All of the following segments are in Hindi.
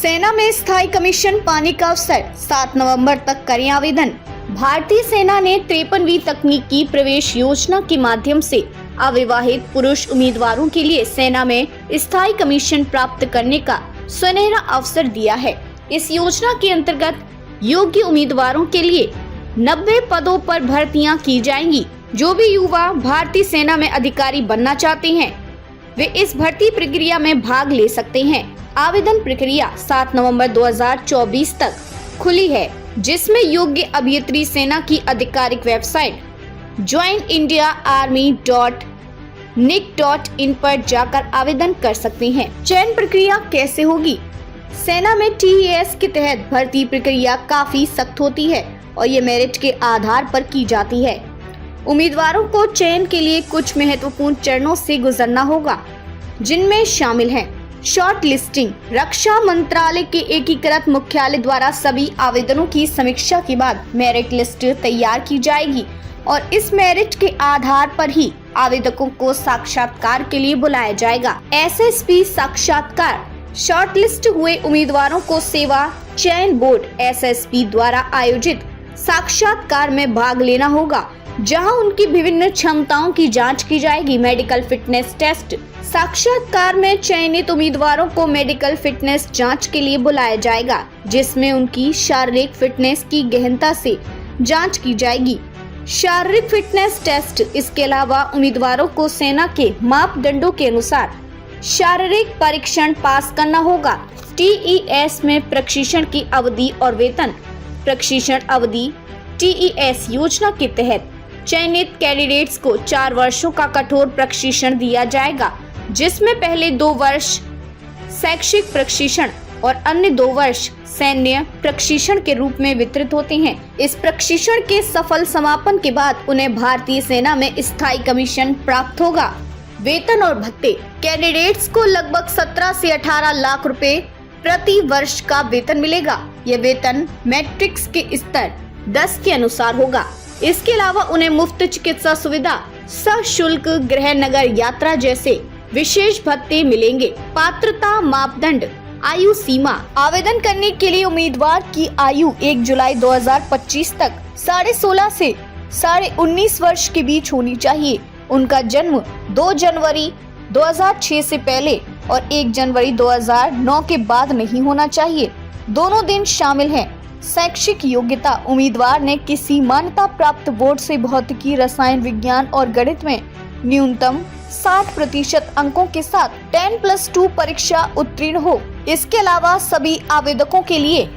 सेना में स्थायी कमीशन पाने का अवसर, 7 नवंबर तक करें आवेदन। भारतीय सेना ने 53वीं तकनीकी प्रवेश योजना के माध्यम से अविवाहित पुरुष उम्मीदवारों के लिए सेना में स्थायी कमीशन प्राप्त करने का सुनहरा अवसर दिया है। इस योजना के अंतर्गत योग्य उम्मीदवारों के लिए 90 पदों पर भर्तियां की जाएंगी। जो भी युवा भारतीय सेना में अधिकारी बनना चाहते हैं वे इस भर्ती प्रक्रिया में भाग ले सकते हैं। आवेदन प्रक्रिया 7 नवंबर 2024 तक खुली है, जिसमें योग्य अभ्यर्थी सेना की आधिकारिक वेबसाइट joinindiaarmy.nic.in पर जाकर आवेदन कर सकते हैं। चयन प्रक्रिया कैसे होगी? सेना में TES के तहत भर्ती प्रक्रिया काफी सख्त होती है और ये मेरिट के आधार पर की जाती है। उम्मीदवारों को चयन के लिए कुछ महत्वपूर्ण चरणों से गुजरना होगा, जिनमें शामिल हैं शॉर्ट लिस्टिंग। रक्षा मंत्रालय के एकीकृत मुख्यालय द्वारा सभी आवेदनों की समीक्षा के बाद मेरिट लिस्ट तैयार की जाएगी और इस मेरिट के आधार पर ही आवेदकों को साक्षात्कार के लिए बुलाया जाएगा। SSP साक्षात्कार। शॉर्ट लिस्ट हुए उम्मीदवारों को सेवा चयन बोर्ड SSP द्वारा आयोजित साक्षात्कार में भाग लेना होगा, जहां उनकी विभिन्न क्षमताओं की जांच की जाएगी। Medical fitness test. साक्षात्कार में चयनित उम्मीदवारों को मेडिकल फिटनेस जांच के लिए बुलाया जाएगा, जिसमें उनकी शारीरिक फिटनेस की गहनता से जांच की जाएगी। शारीरिक फिटनेस टेस्ट। इसके अलावा उम्मीदवारों को सेना के मापदंडों के अनुसार शारीरिक परीक्षण पास करना होगा। TES में प्रशिक्षण की अवधि और वेतन। प्रशिक्षण अवधि। TES योजना के तहत चयनित कैंडिडेट्स को 4 वर्षों का कठोर प्रशिक्षण दिया जाएगा, जिसमें पहले 2 वर्ष शैक्षिक प्रशिक्षण और अन्य 2 वर्ष सैन्य प्रशिक्षण के रूप में वितरित होते हैं। इस प्रशिक्षण के सफल समापन के बाद उन्हें भारतीय सेना में स्थायी कमीशन प्राप्त होगा। वेतन और भत्ते। कैंडिडेट्स को लगभग 17 से 18 लाख रुपए प्रति वर्ष का वेतन मिलेगा। यह वेतन मैट्रिक्स के स्तर 10 के अनुसार होगा। इसके अलावा उन्हें मुफ्त चिकित्सा सुविधा, सशुल्क गृह नगर यात्रा जैसे विशेष भत्ते मिलेंगे। पात्रता मापदंड। आयु सीमा। आवेदन करने के लिए उम्मीदवार की आयु 1 जुलाई 2025 तक 16.5 से 19.5 वर्ष के बीच होनी चाहिए। उनका जन्म 2 जनवरी 2006 से पहले और 1 जनवरी 2009 के बाद नहीं होना चाहिए। दोनों दिन शामिल हैं। शैक्षिक योग्यता। उम्मीदवार ने किसी मान्यता प्राप्त बोर्ड से भौतिकी, रसायन विज्ञान और गणित में न्यूनतम 60% अंकों के साथ 10+2 परीक्षा उत्तीर्ण हो। इसके अलावा सभी आवेदकों के लिए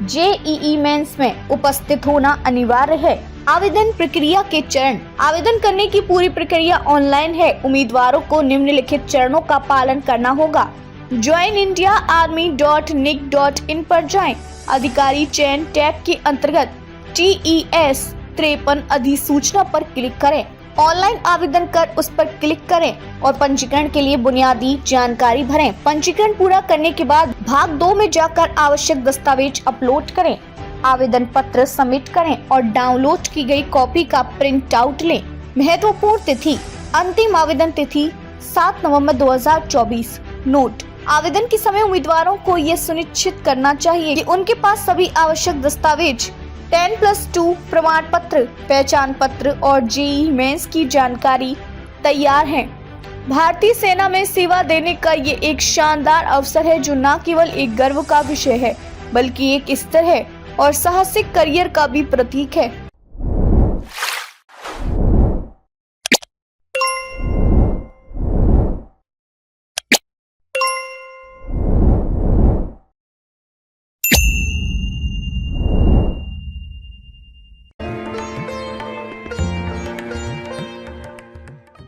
JEE मेंस में उपस्थित होना अनिवार्य है। आवेदन प्रक्रिया के चरण। आवेदन करने की पूरी प्रक्रिया ऑनलाइन है। उम्मीदवारों को निम्नलिखित चरणों का पालन करना होगा। joinindiaarmy.nic.in पर जाएं। अधिकारी चयन टैब के अंतर्गत TES 53 अधिसूचना पर क्लिक करें। ऑनलाइन आवेदन कर उस पर क्लिक करें और पंजीकरण के लिए बुनियादी जानकारी भरें। पंजीकरण पूरा करने के बाद भाग 2 में जाकर आवश्यक दस्तावेज अपलोड करें। आवेदन पत्र सबमिट करें और डाउनलोड की गई कॉपी का प्रिंट आउट लें। महत्वपूर्ण तिथि। अंतिम आवेदन तिथि 7 नवंबर 2024। नोट। आवेदन के समय उम्मीदवारों को ये सुनिश्चित करना चाहिए कि उनके पास सभी आवश्यक दस्तावेज, 10+2 प्रमाण पत्र, पहचान पत्र और JEE मेंस की जानकारी तैयार है। भारतीय सेना में सेवा देने का ये एक शानदार अवसर है, जो न केवल एक गर्व का विषय है बल्कि एक स्तर है और साहसिक करियर का भी प्रतीक है।